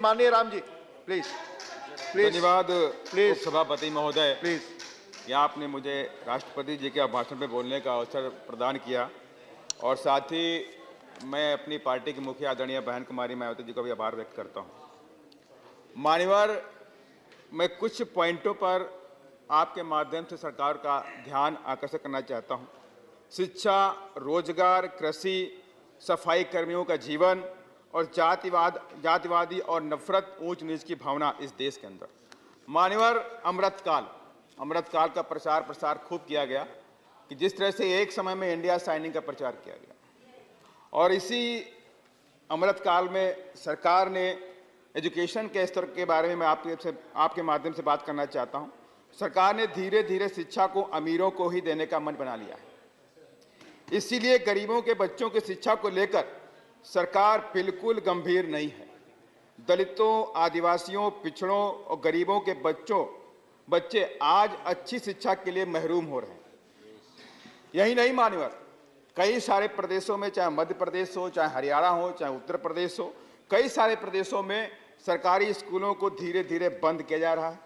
माननीय Ram ji, please please. धन्यवाद please उपसभापति महोदय, प्लीज। कि आपने मुझे राष्ट्रपति जी के भाषण में बोलने का अवसर प्रदान किया और साथ ही मैं अपनी पार्टी की मुखिया आदरणीय बहन कुमारी मायावती जी को भी आभार व्यक्त करता हूं। मान्यवर, मैं कुछ पॉइंटों पर आपके माध्यम से सरकार का ध्यान आकर्षित करना चाहता हूं। शिक्षा, रोजगार, कृषि, सफाई कर्मियों का जीवन और जातिवादी और नफरत, ऊंच नीच की भावना इस देश के अंदर। मान्यवर, अमृतकाल का प्रचार प्रसार खूब किया गया कि जिस तरह से एक समय में इंडिया साइनिंग का प्रचार किया गया, और इसी अमृतकाल में सरकार ने एजुकेशन के स्तर के बारे में मैं आपके माध्यम से बात करना चाहता हूं। सरकार ने धीरे धीरे शिक्षा को अमीरों को ही देने का मन बना लिया है। इसीलिए गरीबों के बच्चों की शिक्षा को लेकर सरकार बिल्कुल गंभीर नहीं है। दलितों, आदिवासियों, पिछड़ों और गरीबों के बच्चे आज अच्छी शिक्षा के लिए महरूम हो रहे हैं। यही नहीं मान्यवर, कई सारे प्रदेशों में, चाहे मध्य प्रदेश हो, चाहे हरियाणा हो, चाहे उत्तर प्रदेश हो, कई सारे प्रदेशों में सरकारी स्कूलों को धीरे धीरे बंद किया जा रहा है।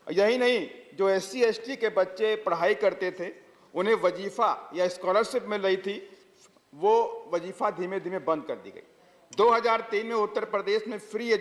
यही नहीं, जो SC ST के बच्चे पढ़ाई करते थे, उन्हें वजीफा या स्कॉलरशिप मिल रही थी, वो वजीफा धीमे धीमे बंद कर दी गई। 2003 में उत्तर प्रदेश में फ्री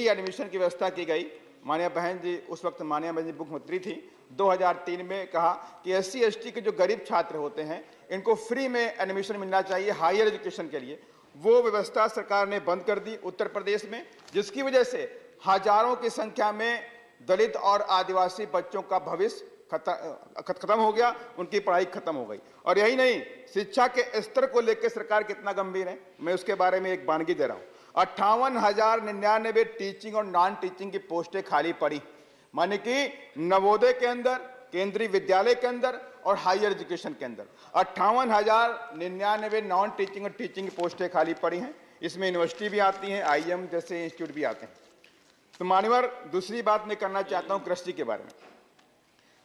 एडमिशन की व्यवस्था की गई। माननीय बहन जी, उस वक्त माननीय बहन जी मुख्यमंत्री थी। 2003 में कहा कि SC ST के जो गरीब छात्र होते हैं, इनको फ्री में एडमिशन मिलना चाहिए हायर एजुकेशन के लिए। वो व्यवस्था सरकार ने बंद कर दी उत्तर प्रदेश में, जिसकी वजह से हजारों की संख्या में दलित और आदिवासी बच्चों का भविष्य खत्म हो गया, उनकी पढ़ाई खत्म हो गई। और यही नहीं, शिक्षा के स्तर को लेकर सरकार कितना गंभीर है, मैं उसके बारे में एक वानगी दे रहा हूं। 58,099 टीचिंग और नॉन टीचिंग की पोस्टें खाली पड़ी, माने कि नवोदय के अंदर, केंद्रीय विद्यालय के अंदर और हायर एजुकेशन के अंदर 58,099 नॉन टीचिंग और टीचिंग की पोस्टें खाली पड़ी हैं। इसमें यूनिवर्सिटी भी आती हैं, IIM जैसे इंस्टीट्यूट भी आते हैं। तो मान्यवर, दूसरी बात मैं करना चाहता हूं कृषि के बारे में।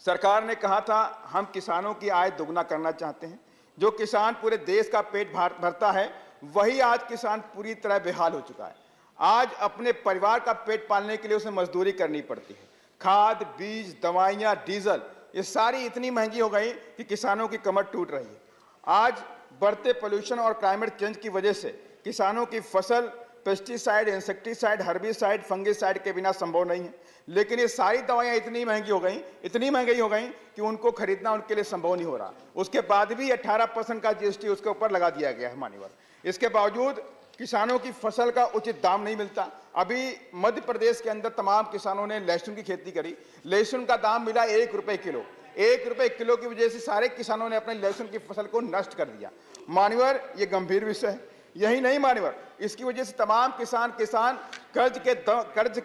सरकार ने कहा था हम किसानों की आय दोगुना करना चाहते हैं। जो किसान पूरे देश का पेट भरता है, वही आज किसान पूरी तरह बेहाल हो चुका है। आज अपने परिवार का पेट पालने के लिए उसे मजदूरी करनी पड़ती है। खाद, बीज, दवाइयाँ, डीजल, ये सारी इतनी महंगी हो गई कि किसानों की कमर टूट रही है। आज बढ़ते पोल्यूशन और क्लाइमेट चेंज की वजह से किसानों की फसल पेस्टिसाइड, इंसेक्टिसाइड, हर्बिसाइड, फंगिसाइड के बिना संभव नहीं है। लेकिन ये सारी दवाइयाँ इतनी महंगी हो गई कि उनको खरीदना उनके लिए संभव नहीं हो रहा। उसके बाद भी 18% का GST उसके ऊपर लगा दिया गया है मान्यवर। इसके बावजूद किसानों की फसल का उचित दाम नहीं मिलता। अभी मध्य प्रदेश के अंदर तमाम किसानों ने लहसुन की खेती करी, लहसुन का दाम मिला 1 रुपए किलो। 1 रुपए किलो की वजह से सारे किसानों ने अपने लहसुन की फसल को नष्ट कर दिया। मान्यवर, ये गंभीर विषय है। यही नहीं मान्यवर, इसकी वजह से तमाम किसान कर्ज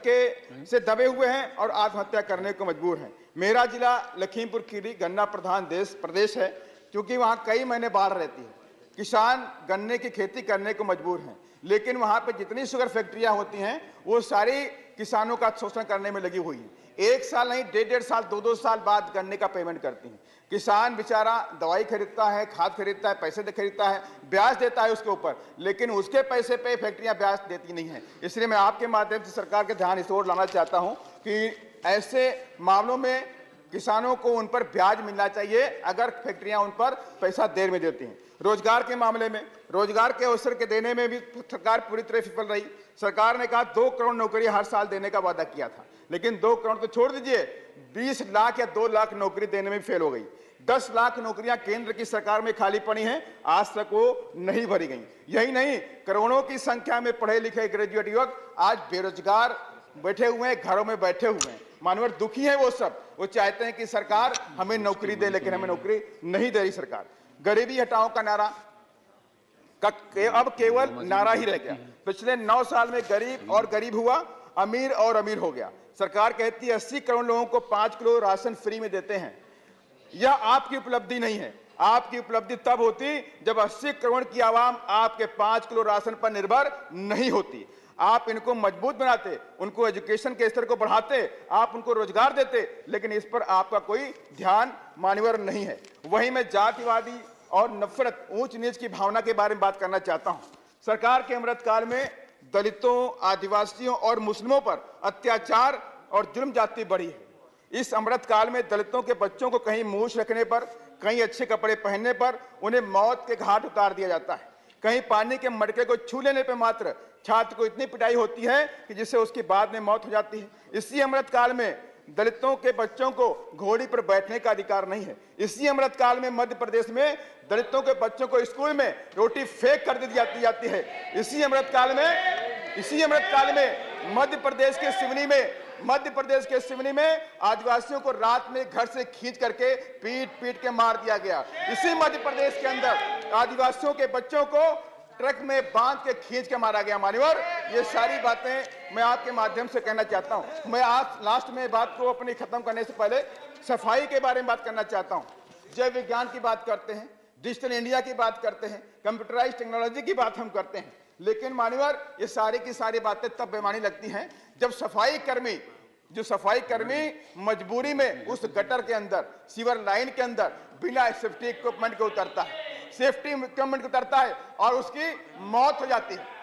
से दबे हुए हैं और आत्महत्या करने को मजबूर हैं। मेरा जिला लखीमपुर खीरी गन्ना प्रधान प्रदेश है, क्योंकि वहाँ कई महीने बाढ़ रहती है। किसान गन्ने की खेती करने को मजबूर हैं, लेकिन वहाँ पे जितनी शुगर फैक्ट्रियाँ होती हैं, वो सारी किसानों का शोषण करने में लगी हुई हैं। 1 साल नहीं, 1.5 साल, 2-2 साल बाद गन्ने का पेमेंट करती हैं। किसान बेचारा दवाई खरीदता है, खाद खरीदता है, पैसे खरीदता है, ब्याज देता है उसके ऊपर, लेकिन उसके पैसे पे फैक्ट्रियां ब्याज देती नहीं है। इसलिए मैं आपके माध्यम से सरकार के ध्यान इस ओर लाना चाहता हूं कि ऐसे मामलों में किसानों को उन पर ब्याज मिलना चाहिए अगर फैक्ट्रियां उन पर पैसा देर में देती हैं। रोजगार के मामले में, रोजगार के अवसर के देने में भी सरकार पूरी तरह विफल रही। सरकार ने कहा 2 करोड़ नौकरी हर साल देने का वादा किया था, लेकिन 2 करोड़ तो छोड़ दीजिए, 20 लाख या 2 लाख नौकरी देने में फेल हो गई। 10 लाख नौकरियां केंद्र की सरकार में खाली पड़ी हैं, आज तक वो नहीं भरी गई। यही नहीं, करोड़ों की संख्या में पढ़े लिखे ग्रेजुएट युवक आज बेरोजगार बैठे हुए हैं, घरों में बैठे हुए हैं। मानवर, दुखी है वो सब, वो चाहते हैं कि सरकार हमें नौकरी दे, लेकिन हमें नौकरी नहीं दे रही सरकार। गरीबी हटाओ का नारा अब केवल नारा ही रह गया। पिछले 9 साल में गरीब और गरीब हुआ, अमीर और अमीर हो गया। सरकार कहती है 80 करोड़ लोगों को 5 किलो राशन फ्री में देते हैं। यह आपकी उपलब्धि नहीं है। आपकी उपलब्धि तब होती जब 80 करोड़ की आवाम आपके 5 किलो राशन पर निर्भर नहीं होती। आप इनको मजबूत बनाते, उनको एजुकेशन के स्तर को बढ़ाते, आप उनको रोजगार देते, लेकिन इस पर आपका कोई ध्यान मान्यवर नहीं है। वहीं मैं जातिवादी और नफरत, ऊंच नीच की भावना के बारे में बात करना चाहता हूं। सरकार के अमृतकाल में दलितों, आदिवासियों और मुस्लिमों पर अत्याचार और जुल्म जाति बढ़ी है। इस अमृत काल में दलितों के बच्चों को कहीं मूछ रखने पर, कहीं अच्छे कपड़े पहनने पर उन्हें मौत के घाट उतार दिया जाता है। कहीं पानी के मटके को छू लेने पर मात्र छात्र को इतनी पिटाई होती है कि जिससे उसकी बाद में मौत हो जाती है। इसी अमृत काल में दलितों के बच्चों को घोड़ी पर बैठने का अधिकार नहीं है। इसी अमृत काल में मध्य प्रदेश में दलितों के बच्चों को स्कूल में रोटी फेंक कर दी जाती है। इसी अमृत काल में मध्य प्रदेश के सिवनी में आदिवासियों को रात में घर से खींच करके पीट के मार दिया गया। इसी मध्य प्रदेश के अंदर आदिवासियों के बच्चों को ट्रक में बांध के खींच के मारा गया। मान्यवर, ये सारी बातें मैं आपके माध्यम से कहना चाहता हूं। मैं आज लास्ट में बात को अपनी खत्म करने से पहले सफाई के बारे में बात करना चाहता हूं। जैव विज्ञान की बात करते हैं, डिजिटल इंडिया की बात करते हैं, कंप्यूटराइज टेक्नोलॉजी की बात हम करते हैं, लेकिन मान्यवर ये सारी की सारी बातें तब बेमानी लगती हैं जब सफाई कर्मी मजबूरी में उस गटर के अंदर, सीवर लाइन के अंदर बिना सेफ्टी इक्विपमेंट के उतरता है और उसकी मौत हो जाती है।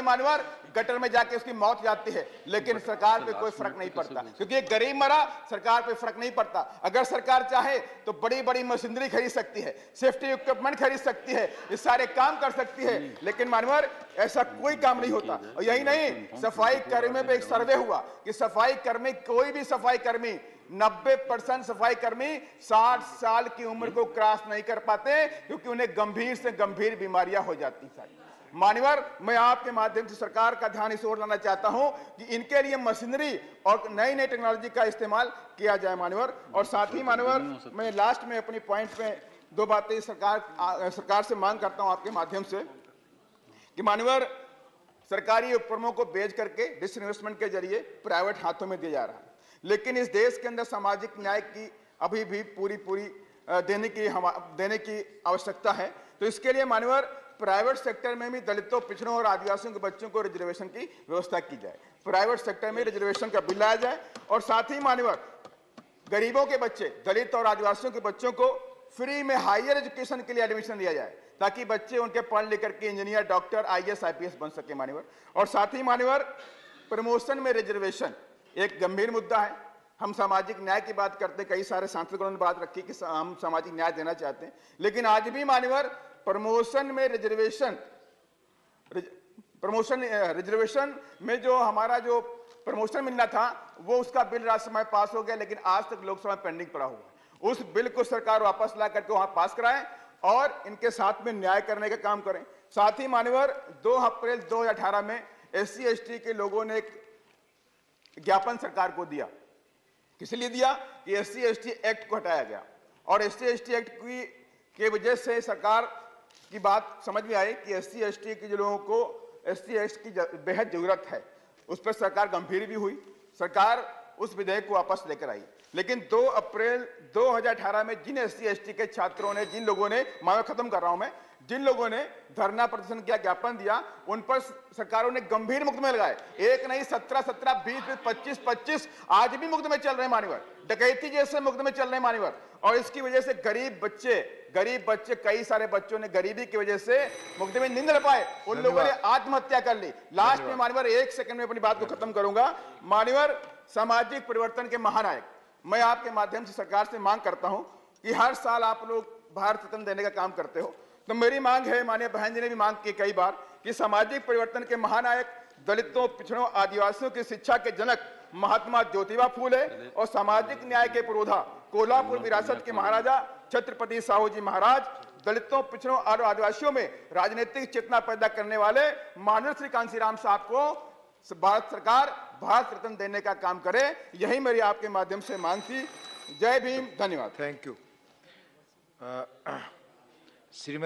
मानवर गटर में जाके उसकी मौत हो जाती है, लेकिन सरकार पे कोई फर्क नहीं पड़ता, क्योंकि एक गरीब मरा, सरकार पे फर्क नहीं पड़ता। अगर सरकार चाहे तो बड़ी बड़ी मशीनरी खरीद सकती है, सेफ्टी इक्विपमेंट खरीद सकती है, ये सारे काम कर सकती है, लेकिन मानवर ऐसा कोई काम नहीं होता। और यही नहीं, सफाई कर्मियों पे एक सर्वे हुआ कि कोई भी सफाई कर्मी 90% सफाई कर्मी 60 साल की उम्र को क्रॉस नहीं कर पाते, क्योंकि उन्हें गंभीर से गंभीर बीमारियां हो जाती हैं। मान्यवर, मैं आपके माध्यम से सरकार का ध्यान इस ओर लाना चाहता हूं कि इनके लिए मशीनरी और नई टेक्नोलॉजी का इस्तेमाल किया जाए। मान्यवर, और साथ ही मान्यवर, मैं लास्ट में अपनी पॉइंट में दो बातें सरकार से मांग करता हूं आपके माध्यम से कि मान्यवर, सरकारी उपक्रमों को बेच करके डिसइन्वेस्टमेंट के जरिए प्राइवेट हाथों में दिया जा रहा है, लेकिन इस देश के अंदर सामाजिक न्याय की अभी भी पूरी देने की आवश्यकता है। तो इसके लिए मान्यवर प्राइवेट सेक्टर में भी दलितों, पिछड़ों और आदिवासियों के बच्चों को रिजर्वेशन की व्यवस्था की जाए। प्राइवेट सेक्टर में रिजर्वेशन का बिल लाया जाए और साथ ही मान्यवर गरीबों के बच्चे, दलित और आदिवासियों के बच्चों को फ्री में हायर एजुकेशन के लिए एडमिशन दिया जाए, ताकि बच्चे उनके पढ़ लिख करके इंजीनियर, डॉक्टर, IAS, IPS बन सके। मान्यवर, और साथ ही मान्यवर प्रमोशन में रिजर्वेशन एक गंभीर मुद्दा है। हम सामाजिक न्याय की बात करते हैं, कई सारे सांसदों ने बात रखी कि हम सामाजिक न्याय देना चाहते हैं, लेकिन आज भी मान्यवर प्रमोशन रिजर्वेशन में जो हमारा जो प्रमोशन मिलना था, वो उसका बिल राज्यसभा में पास हो गया, लेकिन आज तक लोकसभा में पेंडिंग पड़ा हुआ। उस बिल को सरकार वापस ला करके वहां पास कराए और इनके साथ में न्याय करने का काम करें। साथ ही मान्यवर 2 अप्रैल 2018 में SC/ST के लोगों ने एक ज्ञापन सरकार को दिया। किस लिए दिया? कि SC/ST एक्ट को हटाया गया, और SC/ST एक्ट की वजह से सरकार की बात समझ में आई कि SC/ST के जो लोगों को SC/ST की बेहद जरूरत है, उस पर सरकार गंभीर भी हुई। सरकार उस विधेयक को वापस लेकर आई, लेकिन 2 अप्रैल 2018 में जिन SC/ST के छात्रों ने, जिन लोगों ने धरना प्रदर्शन किया, ज्ञापन दिया, उन पर सरकारों ने गंभीर मुकदमे लगाए। एक नहीं, 17, 20, 25 आज भी मुकदमे चल रहे हैं मान्यवर, डकैती जैसे मुकदमे चल रहे हैं मान्यवर। और इसकी वजह से गरीब बच्चे कई सारे बच्चों ने गरीबी की वजह से मुकदमे नहीं लड़ पाए, उन लोगों ने आत्महत्या कर ली। लास्ट में मान्यवर 1 सेकंड में अपनी बात को खत्म करूंगा। मान्यवर, सामाजिक परिवर्तन के महानायक, मैं आपके माध्यम से सरकार से मांग करता हूं कि हर साल आप लोग भारत रत्न देने का काम करते हो, तो मेरी मांग है, माननीय बहन जी ने भी मांग की कई बार, कि सामाजिक परिवर्तन के महानायक, दलितों, पिछड़ों, आदिवासियों की शिक्षा के जनक महात्मा ज्योतिबा फूले और सामाजिक न्याय के पुरोधा, कोल्हापुर विरासत के महाराजा छत्रपति साहू जी महाराज, दलितों, पिछड़ों और आदिवासियों में राजनीतिक चेतना पैदा करने वाले माननीय श्री कांशीराम साहब को भारत सरकार भारत रत्न देने का काम करे। यही मेरी आपके माध्यम से मांग थी। जय भीम, धन्यवाद। Thank you. श्रीमती